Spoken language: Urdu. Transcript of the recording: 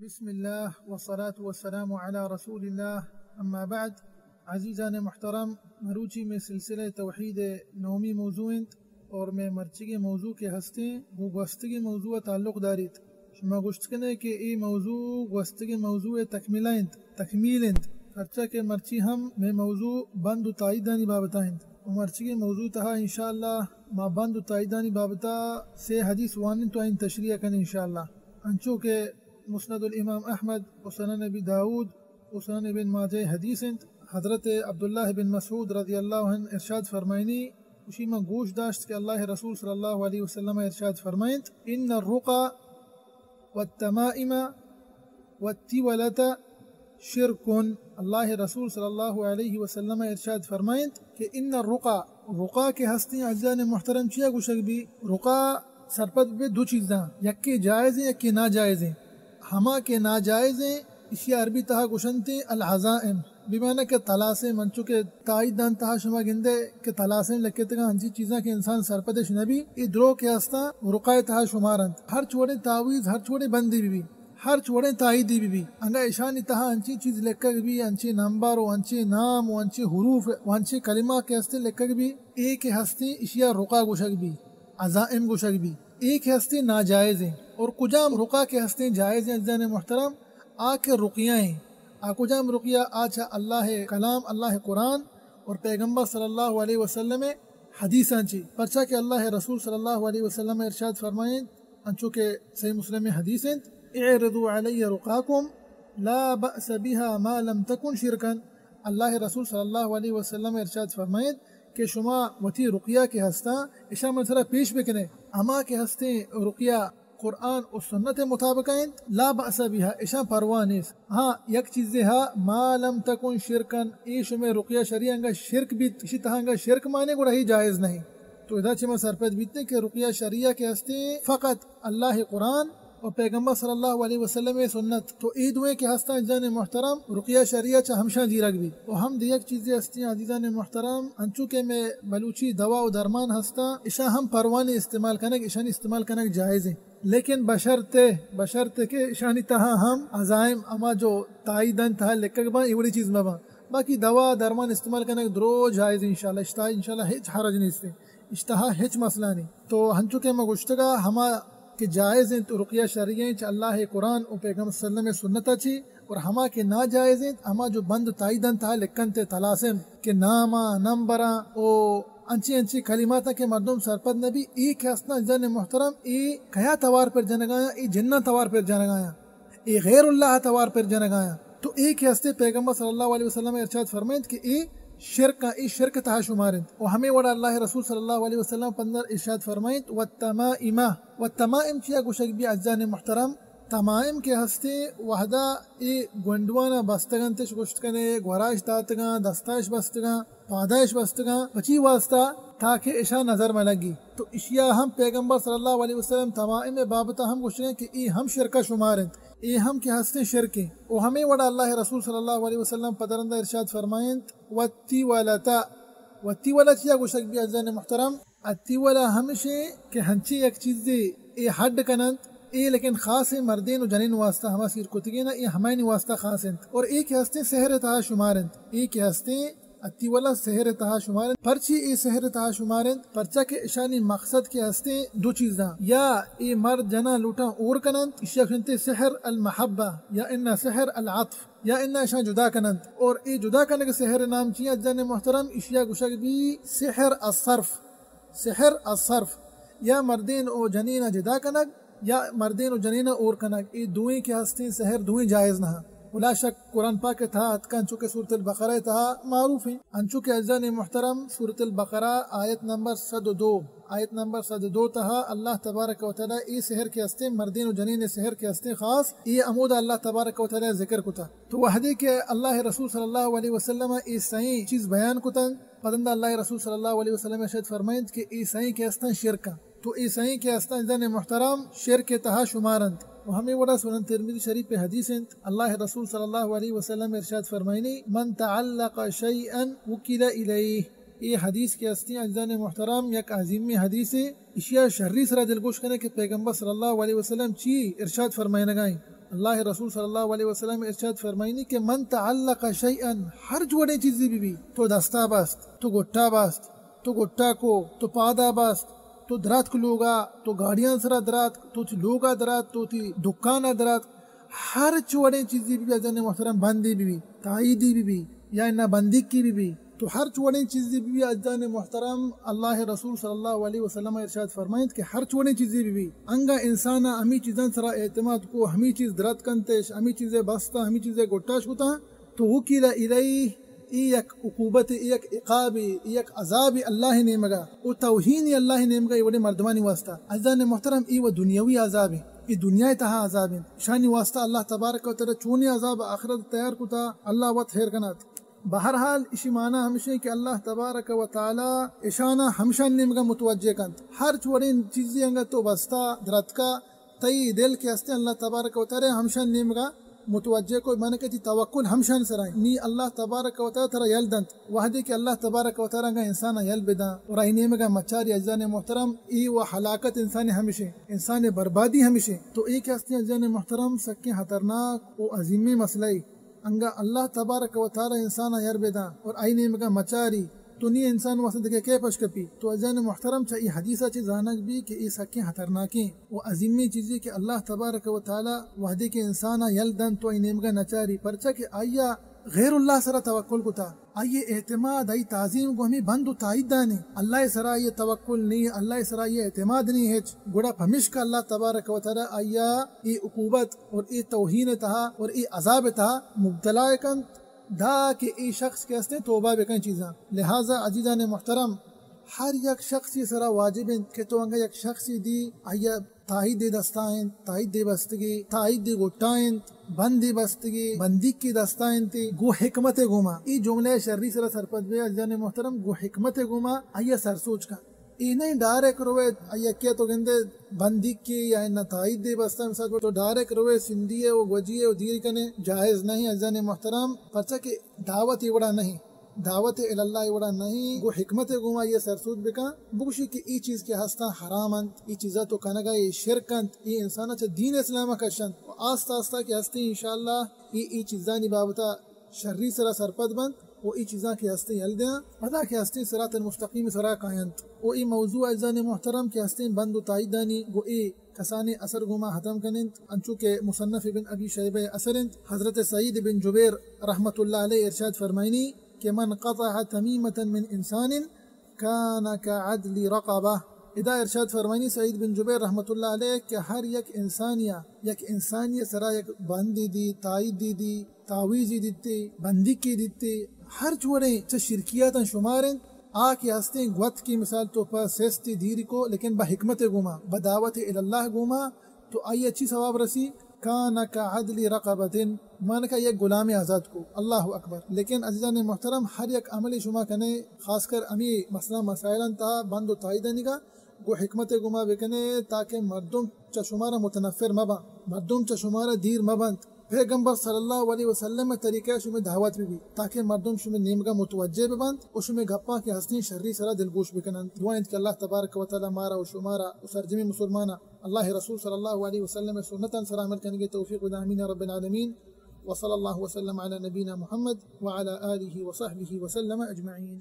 بسم الله والصلاة والسلام على رسول الله اما بعد. عزیزان محترم، مروچی میں سلسلہ توحید نومی موضوع اور میں مرچی موضوع کے ہستے وہ گوستگی موضوع تعلق دارید شما گشتکنے کہ ای موضوع گوستگی موضوع تکمیل خرچہ کے مرچی ہم میں موضوع بند و تائیدانی بابتائند و مرچی موضوع تہا انشاءاللہ ما بند و تائیدانی بابتا سے حدیث وانن تو این تشریح کن انشاءاللہ انچو کہ مسند الامام احمد و سنن ابی داود و سنن ابن ماجہ حدیث حضرت عبداللہ بن مسعود رضی اللہ عنہ ارشاد فرمائنی اسی میں گوش داشت کہ اللہ رسول صلی اللہ علیہ وسلم ارشاد فرمائند ان الرقى والتمائم والتولة شرک. اللہ رسول صلی اللہ علیہ وسلم ارشاد فرمائند کہ ان رقا کے ہستی عزیزان محترم چیا گوشک بھی رقا سرپت بے دو چیزاں یک کے جائز ہیں یک کے ناجائز ہیں. ہما کے ناجائز ہیں اسی عربی تہا گوشنتے العزائم بمعنی کہ طلاسیں منچو کے تائید دان تہا شما گندے کہ طلاسیں لکھتے گا ہنچی چیزاں کہ انسان سرپتش نبی ای درو کے ہستا رقائے تہا شمارند ہر چوڑے تعویز ہر چوڑے بندی بھی ہر چوڑے تائیدی بھی انگا اشانی تہا انچی چیز لکھک بھی انچی نمبر و انچی نام و انچی حروف و انچی کلمہ کے ہستے لکھک بھی ایک ہستے اشیا رقا گوشک بھی عزائم گوشک بھی ایک ہستے ناجائز ہیں اور کجام رقا کے ہستے جائز ہیں. عزیزان محترم آ کے رقیہ ہیں کجام رقیہ آچھا اللہ کلام اللہ قرآن اور پیغمبر صلی اللہ علیہ وسلم حدیثاں چی پرچہ کہ اللہ رسول صلی اللہ علیہ وسلم ارشاد فرمائیں انچو کہ صحیح مسلم حدیث ہیں اعرضوا علی رقاکم لا بأس بها ما لم تکن شرکا. اللہ رسول صلی اللہ علیہ وسلم ارشاد فرمائیں کہ شما وتی رقیہ کے ہستا اشا منصرہ پیش بکنے اما کے ہستے رقیہ قرآن و سنت مطابق ہیں لا بأس بها اشا پروانیس ہاں یک چیز ہا ما لم تکن شرکن ایش میں رقیہ شریع انگا شرک بھی اسی طرح انگا شرک مانے کو رہی جائز نہیں. تو ادا چما سرپیت بیتنے کہ رقیہ شریعہ کے ہستے فقط اللہ قرآن اور پیغمبر صلی اللہ علیہ وسلم سنت تو عید ہوئے کہ ہستا عزیزان محترم رقیہ شریعہ چا ہمشہ جیرک بھی اور ہم دیکھ چیزیں ہستی عزیزان محترم انچو کہ میں بلوچی دوا و درمان ہستا اشا ہم پروانے استعمال کنک اشانی استعمال کنک جائز ہیں لیکن بشرط کہ اشانی تہا ہم عزائم اما جو تائیدن تہا لکک با یہ بڑی چیز میں با باقی دوا درمان استعمال کنک درو جائز انشاءاللہ اشتہا انشاءاللہ ہیچ حرج نہیں اس سے اشتہا ہیچ مسئلہ نہیں. تو ہنچو کہ میں گشتگا ہما کہ جائز ہیں تو رقیہ شرعی ہیں اللہ قرآن و پیغمبر صلی اللہ علیہ وسلم سنت اچھی اور ہما کے ناجائز ہیں ہما جو بند تائیدن تھا لکن تے طلاسم کہ ناما نمبرا او انچی کلماتا کے مردم سرپد نبی ایک ہستنا عزیزان محترم ای کیا توار پر جنگایا ای جنہ توار پر جنگایا ای غیر اللہ توار پر جنگایا. تو ایک ہستے پیغمبر صلی اللہ علیہ وسلم ارشاد فرمائند کہ ای شرک تہا شمارند اور ہمیں وڑا اللہ رسول صلی اللہ علیہ وسلم پندر ارشاد فرمائند والتمائم چیا گوشک بھی عزیزان محترم تمائم کے ہستے وحدہ ای گونڈوانا بستگان تش گشتکنے گوراش داتگاں دستائش بستگاں پادائش بستگاں بچی واسطہ تاکہ اشا نظر میں لگی. تو اشیا ہم پیغمبر صلی اللہ علیہ وسلم تمائم بابتا ہم گوشتیں کہ ای ہم شرکہ شمارند ای ہم کے ہستے شرکیں اور ہمیں وڑا اللہ رسول صلی اللہ علیہ وسلم پدرندہ ارشاد فرمائند والتیولہ چیا گوشک بھی عزیزان محترم التیولہ ہمشے کہ ہنچی ایک چیز دے ای حد کنند ای لیکن خاص ہے مردین و جنین واسطہ ہما سیر کتگین ای ہمائنی واسطہ خاص ہیں اور ایک ہستے سحر تہا شمارند ایک ہستے اتیولا سحر تہا شمارند پرچی ای سحر تہا شمارند پرچا کے اشانی مقصد کے ہستے دو چیزاں یا ای مرد جنا لوٹا اور کنند اشیا کنتے سحر المحبہ یا انا سحر العطف یا انا اشان جدا کنند اور ای جدا کنند کے سحر نام چیئے جن محترم اشیا گوشک بھی سحر الصرف یا مردین او جنین جدا کنند یا مردین و جنین اور کنک ای دوئیں کے ہستے سحر دوئیں جائز نہ بلا شک قرآن پاک تھا اتکا انچو کے سورة البقرہ تھا معروف ہیں انچو کے عزیزان محترم سورة البقرہ آیت نمبر 102 تھا اللہ تبارک و تعالی ای سحر کے ہستے مردین و جنین سحر کے ہستے خاص ای عمود اللہ تبارک و تعالی ذکر کتا. تو وحدی کہ اللہ رسول صلی اللہ علیہ وسلم ای صحیح چیز بیان کتا پدندہ اللہ رسول صلی اللہ علیہ وسلم شاید فرمائند کہ ای صحیح کے ہستن شرکا تو عیسائی کے عزیزان محترم شرک تہا شمارند. و ہمیں وڑا سنن ترمذی شریف پہ حدیث ہیں اللہ رسول صلی اللہ علیہ وسلم ارشاد فرمائنی من تعلق شیئا وکل الیہ. یہ حدیث کے ہستی عزیزان محترم یک عظیم حدیث ہے اشیاء شرری سرا دلگوش کرنے کہ پیغمبر صلی اللہ علیہ وسلم چی ارشاد فرمائے نگائیں اللہ رسول صلی اللہ علیہ وسلم ارشاد فرمائنی کہ من تعلق شیئا ہر جوڑے چیزی بھی تو دستا باست تو گٹا باست تو گٹا کو تو پادا باست تو درات کو لوگا تو گاڑیاں سرا درات تو لوگا درات تو دکانا درات ہر چوڑے چیزی بھی عزیزان محترم بندی بھی تائیدی بھی یا نہ بندی کی بھی تو ہر چوڑے چیزی بھی عزیزان محترم اللہ رسول صلی اللہ علیہ وسلم ارشاد فرمائید کہ ہر چوڑے چیزی بھی انگا انسانا ہمی چیزاں سرا اعتماد کو ہمی چیز درات کنتش ہمی چیزیں بستا ہمی چیزیں گٹاش ہوتا تو وکیل الیہ ایک عقوبت ایک عقاب ایک عذاب اللہ نے مگا او توہین اللہ نے مگا یہ بڑے مردمانی واسطہ عزیزان محترم ای و دنیاوی عذاب ہے ای دنیا تہا عذاب ہے شانی واسطہ اللہ تبارک و تعالی چونی عذاب آخرت تیار کتا اللہ وقت خیر کنات بہرحال اسی معنی ہمشہ کہ اللہ تبارک و تعالی اشانہ ہمشان نے مگا متوجہ کنت ہر چوڑین چیزی انگا تو بستا درت کا تی دل کے ہستے اللہ تبارک و تعالی ہمشان نے مگا متوجہ کو مانا کہتی توکل ہمشان سرائیں نی اللہ تبارک و تعالی ترا یل دنت وحدی کہ اللہ تبارک و تعالی کا انسان یل بدا اور آئینے میں مچاری عزیزان محترم ای و حلاکت انسان ہمیشہ انسان بربادی ہمیشہ تو ایک ہستی عزیزان محترم سکے خطرناک و عظیم مسئلہ انگا اللہ تبارک و تعالی انسان یل بدا اور آئینے میں مچاری تو نی انسان واسطے دیکھے کے پش کپی تو عزیزان محترم چاہیے حدیثہ چی زانک بھی کہ اس حقیں خطرناکیں و عظیمی چیزی کہ اللہ تبارک و تعالی وحدی کے انسانا یلدن تو اینیمگا نچاری پرچا کہ آیا غیر اللہ سرا توکل کو تھا آئیے اعتماد آئی تعظیم کو ہمیں بند و تائید دانے اللہ سرا یہ توکل نہیں اللہ سرا یہ اعتماد نہیں ہے گوڑا پھمش کا اللہ تبارک و تعالی آیا ای عقوبت اور ای توہین تہا اور ای عذاب تہا مبتلا کن دا کہ ای شخص کے ہستے توبہ بکن چیزاں لہٰذا عزیزان محترم ہر یک شخصی سرا واجب کہ تو انگا یک شخصی دی آیا تائید دے دستائن تائید دے بستگی تائید دے گوٹائن بند دے بستگی بندی کی دستائن تی گو حکمت گوما ای جملے شرری سرا سرپد بے عزیزان محترم گو حکمت گوما آیا سر سوچ کا ای نہیں ڈائریکٹ روے آیا کیا تو گندے بندی کی یا نہ تائید دے بستا مثال تو ڈائریکٹ روے سندھیے و گوجیے و دیر کنے جائز نہیں عزیزان محترم پرچا کہ دعوت ہی بڑا نہیں دعوت اللہ وڑا نہیں گو حکمت گوما یہ سرسود بکا بگوشی کہ ای چیز کے ہستا حرامند ای چیزا تو کنگا یہ شرکند ای انسانا چا دین اسلام کشند و آستا آستا کی ہستی انشاءاللہ ای چیزانی بابتا شرری سرا سرپد بند و ای چیزاں کی ہستی حل دیا پدا کی ہستی صراط المستقیم سرا قائند و ای موضوع عزیزان محترم کی ہستی بند و تائید دانی گو ای کسانی اثر گوما ختم کنند انچو کے مصنف بن ابی شیبہ اثرند حضرت سعید بن جبیر رحمت اللہ علیہ ارشاد فرمائنی کہ من قطع تمیمة من انسان کان کعدل رقبہ ادا ارشاد فرمائنی سعید بن جبیر رحمت اللہ علیہ کہ ہر یک انسانیہ سرا یک بندی دی تائید دی تعویزی دیتی بندی کی دیتی ہر چوڑے چا شرکیاتا شمارن آکے ہستے گوت کی مثال تو پا سیستی دیری کو لیکن با حکمت گوما بدعوت اللہ گوما تو آئی اچھی ثواب رسی کانا کا عدل رقبت مانا کا یک غلام آزاد کو اللہ اکبر لیکن عزیزان محترم ہر یک عملی شما کنے خاص کر امی مسئلہ مسائلن تا بند و تائیدنی کا گو حکمت گما بکنے تاکہ مردم چا شمارا متنفر مبا مردم چا شمارا دیر مبند پیغمبر صلی اللہ علیہ وسلم طریقہ شمی دعوت بھی تاکہ مردم شمی نیمگا متوجہ ببند و شمی گپا کے حسنی شرری سرا دلگوش بکنند دعائیں کہ اللہ تبارک و تعالی مارا و شمارا و سرجمی مسلمانا اللہ رسول صلی اللہ علیہ وسلم سنتا سرا عمل کرنے کے توفیق دامین رب العالمین وصلی اللہ وسلم علی نبینا محمد وعلى آلہ وصحبہ وسلم اجمعین.